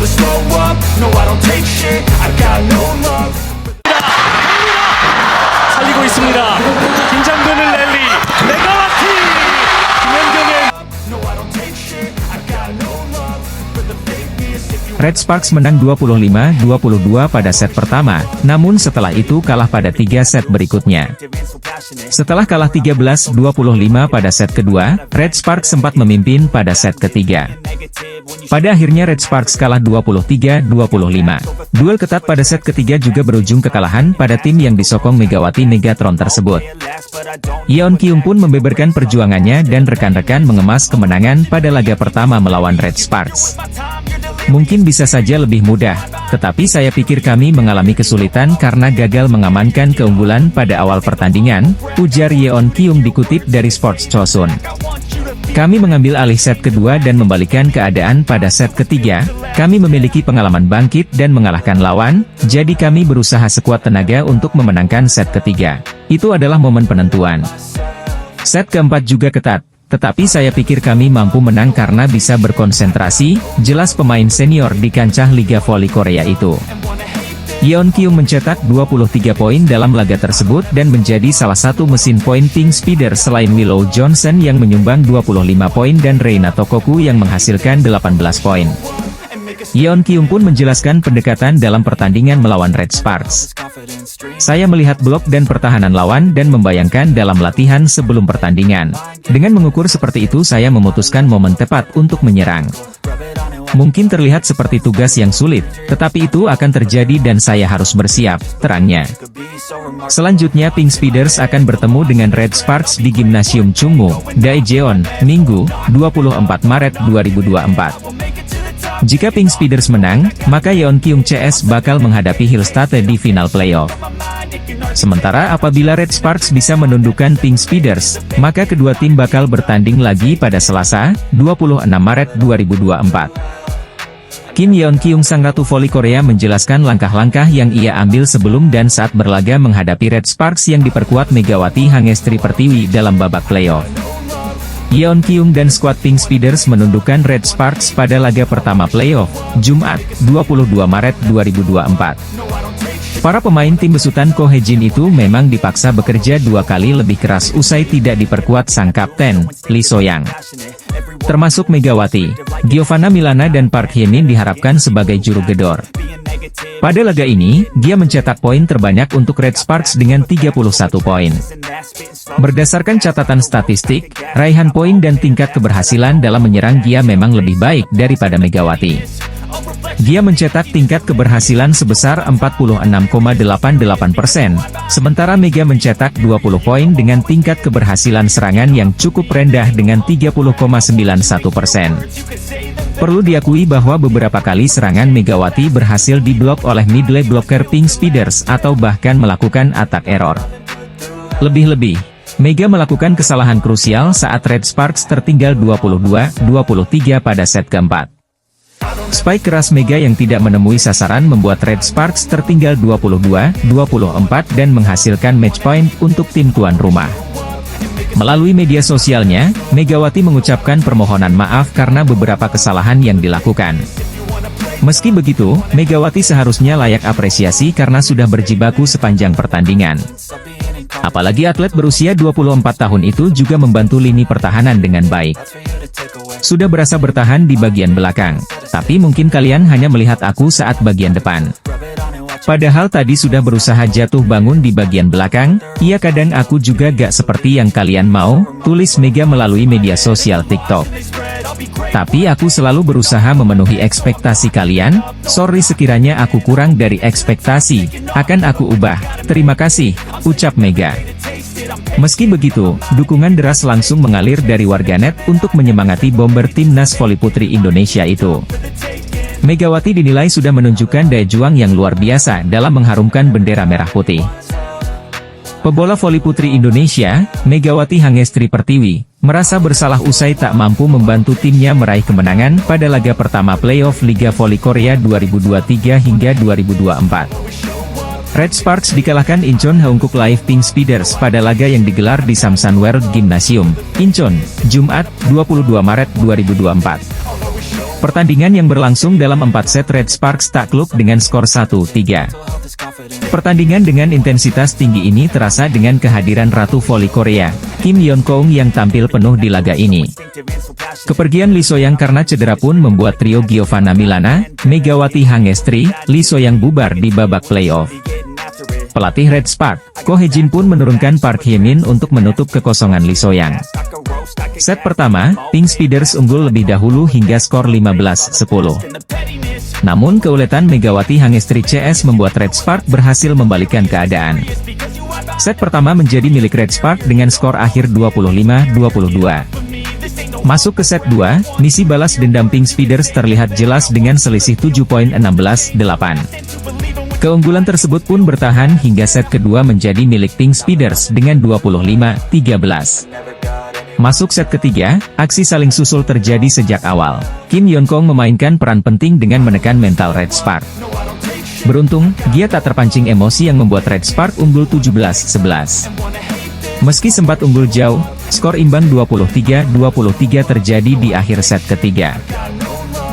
never slow up, no I don't take shit, I got no love. 살리고 있습니다. 긴장되는 랠리. 메가와티. 김연경의 No I don't take shit, I got no love for the fakeness. If you Red Sparks menang 25-22 pada set pertama, namun setelah itu kalah pada 3 set berikutnya. Setelah kalah 13-25 pada set kedua, Red Sparks sempat memimpin pada set ketiga. Pada akhirnya Red Sparks kalah 23-25. Duel ketat pada set ketiga juga berujung kekalahan pada tim yang disokong Megawati Megatron tersebut. Yeon Kyung pun membeberkan perjuangannya dan rekan-rekan mengemas kemenangan pada laga pertama melawan Red Sparks. Mungkin bisa saja lebih mudah, tetapi saya pikir kami mengalami kesulitan karena gagal mengamankan keunggulan pada awal pertandingan, ujar Yeon Kyung dikutip dari Sports Chosun. Kami mengambil alih set kedua dan membalikan keadaan pada set ketiga, kami memiliki pengalaman bangkit dan mengalahkan lawan, jadi kami berusaha sekuat tenaga untuk memenangkan set ketiga. Itu adalah momen penentuan. Set keempat juga ketat, tetapi saya pikir kami mampu menang karena bisa berkonsentrasi, jelas pemain senior di kancah Liga Voli Korea itu. Yeon Kyung mencetak 23 poin dalam laga tersebut dan menjadi salah satu mesin poin Pink Speeder selain Willow Johnson yang menyumbang 25 poin dan Reina Tokoku yang menghasilkan 18 poin. Yeon Kyung pun menjelaskan pendekatan dalam pertandingan melawan Red Sparks. Saya melihat blok dan pertahanan lawan dan membayangkan dalam latihan sebelum pertandingan. Dengan mengukur seperti itu saya memutuskan momen tepat untuk menyerang. Mungkin terlihat seperti tugas yang sulit, tetapi itu akan terjadi dan saya harus bersiap, terangnya. Selanjutnya Pink Speeders akan bertemu dengan Red Sparks di Gimnasium Chungmu, Daejeon, Minggu, 24 Maret 2024. Jika Pink Speeders menang, maka Yeon Kyung CS bakal menghadapi Hillstate di final playoff. Sementara apabila Red Sparks bisa menundukkan Pink Speeders, maka kedua tim bakal bertanding lagi pada Selasa, 26 Maret 2024. Kim Yeon Kyung sang ratu voli Korea menjelaskan langkah-langkah yang ia ambil sebelum dan saat berlaga menghadapi Red Sparks yang diperkuat Megawati Hangestri Pertiwi dalam babak playoff. Yeon Kyung dan skuad Pink Speeders menundukkan Red Sparks pada laga pertama playoff, Jumat, 22 Maret 2024. Para pemain tim besutan Ko Hye-jin itu memang dipaksa bekerja 2 kali lebih keras usai tidak diperkuat sang kapten, Lee So-yang. Termasuk Megawati, Giovanna Milana dan Park Hye-min diharapkan sebagai juru gedor. Pada laga ini, dia mencetak poin terbanyak untuk Red Sparks dengan 31 poin. Berdasarkan catatan statistik, raihan poin dan tingkat keberhasilan dalam menyerang dia memang lebih baik daripada Megawati. Dia mencetak tingkat keberhasilan sebesar 46,88%, sementara Mega mencetak 20 poin dengan tingkat keberhasilan serangan yang cukup rendah dengan 30,91%. Perlu diakui bahwa beberapa kali serangan Megawati berhasil diblok oleh middle blocker Pink Speeders atau bahkan melakukan attack error. Lebih-lebih, Mega melakukan kesalahan krusial saat Red Sparks tertinggal 22-23 pada set keempat. Spike keras Mega yang tidak menemui sasaran membuat Red Sparks tertinggal 22-24 dan menghasilkan match point untuk tim tuan rumah. Melalui media sosialnya, Megawati mengucapkan permohonan maaf karena beberapa kesalahan yang dilakukan. Meski begitu, Megawati seharusnya layak apresiasi karena sudah berjibaku sepanjang pertandingan. Apalagi atlet berusia 24 tahun itu juga membantu lini pertahanan dengan baik. Sudah berasa bertahan di bagian belakang, tapi mungkin kalian hanya melihat aku saat bagian depan. Padahal tadi sudah berusaha jatuh bangun di bagian belakang, iya kadang aku juga gak seperti yang kalian mau, tulis Mega melalui media sosial TikTok. Tapi aku selalu berusaha memenuhi ekspektasi kalian, sorry sekiranya aku kurang dari ekspektasi, akan aku ubah, terima kasih, ucap Mega. Meski begitu, dukungan deras langsung mengalir dari warganet untuk menyemangati bomber timnas voli putri Indonesia itu. Megawati dinilai sudah menunjukkan daya juang yang luar biasa dalam mengharumkan bendera merah putih. Pebola voli putri Indonesia, Megawati Hangestri Pertiwi, merasa bersalah usai tak mampu membantu timnya meraih kemenangan pada laga pertama playoff Liga Voli Korea 2023 hingga 2024. Red Sparks dikalahkan Incheon Haeunkook Live Pink Speeders pada laga yang digelar di Samsan World Gymnasium, Incheon, Jumat, 22 Maret 2024. Pertandingan yang berlangsung dalam 4 set Red Sparks takluk dengan skor 1-3. Pertandingan dengan intensitas tinggi ini terasa dengan kehadiran Ratu Voli Korea, Kim Yeon-keung yang tampil penuh di laga ini. Kepergian Lee So-young karena cedera pun membuat trio Giovanna Milana, Megawati Hangestri, Lee So-young bubar di babak playoff. Pelatih Red Spark, Ko Hye-jin pun menurunkan Park Hye-min untuk menutup kekosongan Lee So-young. Set pertama, Pink Speeders unggul lebih dahulu hingga skor 15-10. Namun keuletan Megawati Hangestri CS membuat Red Spark berhasil membalikkan keadaan. Set pertama menjadi milik Red Spark dengan skor akhir 25-22. Masuk ke set 2, misi balas dendam Pink Speeders terlihat jelas dengan selisih 7 poin 16-8. Keunggulan tersebut pun bertahan hingga set kedua menjadi milik Pink Speeders dengan 25-13. Masuk set ketiga, aksi saling susul terjadi sejak awal. Kim Yeon-keung memainkan peran penting dengan menekan mental Red Spark. Beruntung, dia tak terpancing emosi yang membuat Red Spark unggul 17-11. Meski sempat unggul jauh, skor imbang 23-23 terjadi di akhir set ketiga.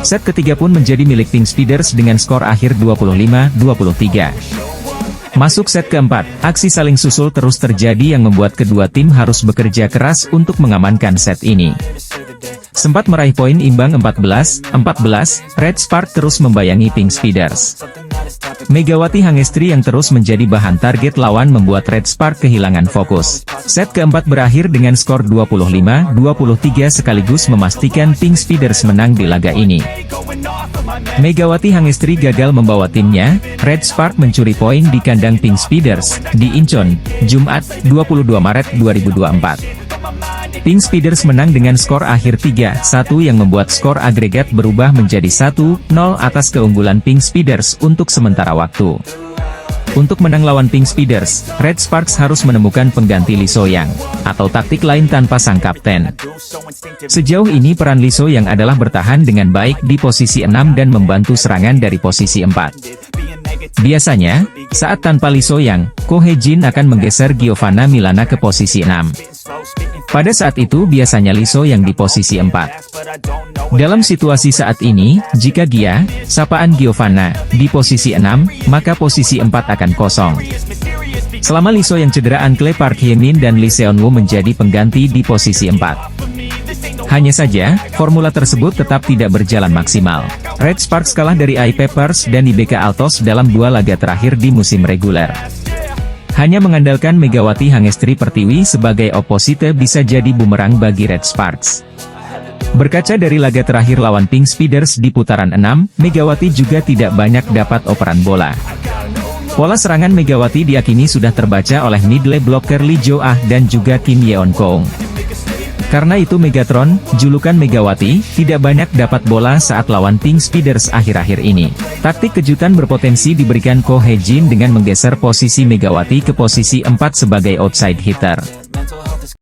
Set ketiga pun menjadi milik Pink Speeders dengan skor akhir 25-23. Masuk set keempat, aksi saling susul terus terjadi yang membuat kedua tim harus bekerja keras untuk mengamankan set ini. Sempat meraih poin imbang 14-14, Red Spark terus membayangi Pink Speeders. Megawati Hangestri yang terus menjadi bahan target lawan membuat Red Spark kehilangan fokus. Set keempat berakhir dengan skor 25-23 sekaligus memastikan Pink Speeders menang di laga ini. Megawati Hangestri gagal membawa timnya, Red Spark mencuri poin di kandang Pink Speeders, di Incheon, Jumat, 22 Maret 2024. Pink Speeders menang dengan skor akhir 3-1 yang membuat skor agregat berubah menjadi 1-0 atas keunggulan Pink Speeders untuk sementara waktu. Untuk menang lawan Pink Speeders, Red Sparks harus menemukan pengganti Lee So-young, atau taktik lain tanpa sang kapten. Sejauh ini peran Lee So-young adalah bertahan dengan baik di posisi 6 dan membantu serangan dari posisi 4. Biasanya, saat tanpa Lee So-young, Ko Hye-jin akan menggeser Giovanna Milana ke posisi 6. Pada saat itu biasanya Lee So-young di posisi 4. Dalam situasi saat ini, jika Gia, sapaan Giovanna, di posisi 6, maka posisi 4 akan kosong. Selama Lee So-young cedera ankle, Park Hye-min dan Lee Seon-woo menjadi pengganti di posisi 4. Hanya saja, formula tersebut tetap tidak berjalan maksimal. Red Sparks kalah dari I-Peppers dan IBK Altos dalam 2 laga terakhir di musim reguler. Hanya mengandalkan Megawati Hangestri Pertiwi sebagai oposite bisa jadi bumerang bagi Red Sparks. Berkaca dari laga terakhir lawan Pink Speeders di putaran 6, Megawati juga tidak banyak dapat operan bola. Pola serangan Megawati diakini sudah terbaca oleh middle blocker Lee Jo-ah dan juga Kim Yeon-keung. Karena itu Megatron, julukan Megawati, tidak banyak dapat bola saat lawan Pink Speeders akhir-akhir ini. Taktik kejutan berpotensi diberikan Ko Hye-jin dengan menggeser posisi Megawati ke posisi 4 sebagai outside hitter.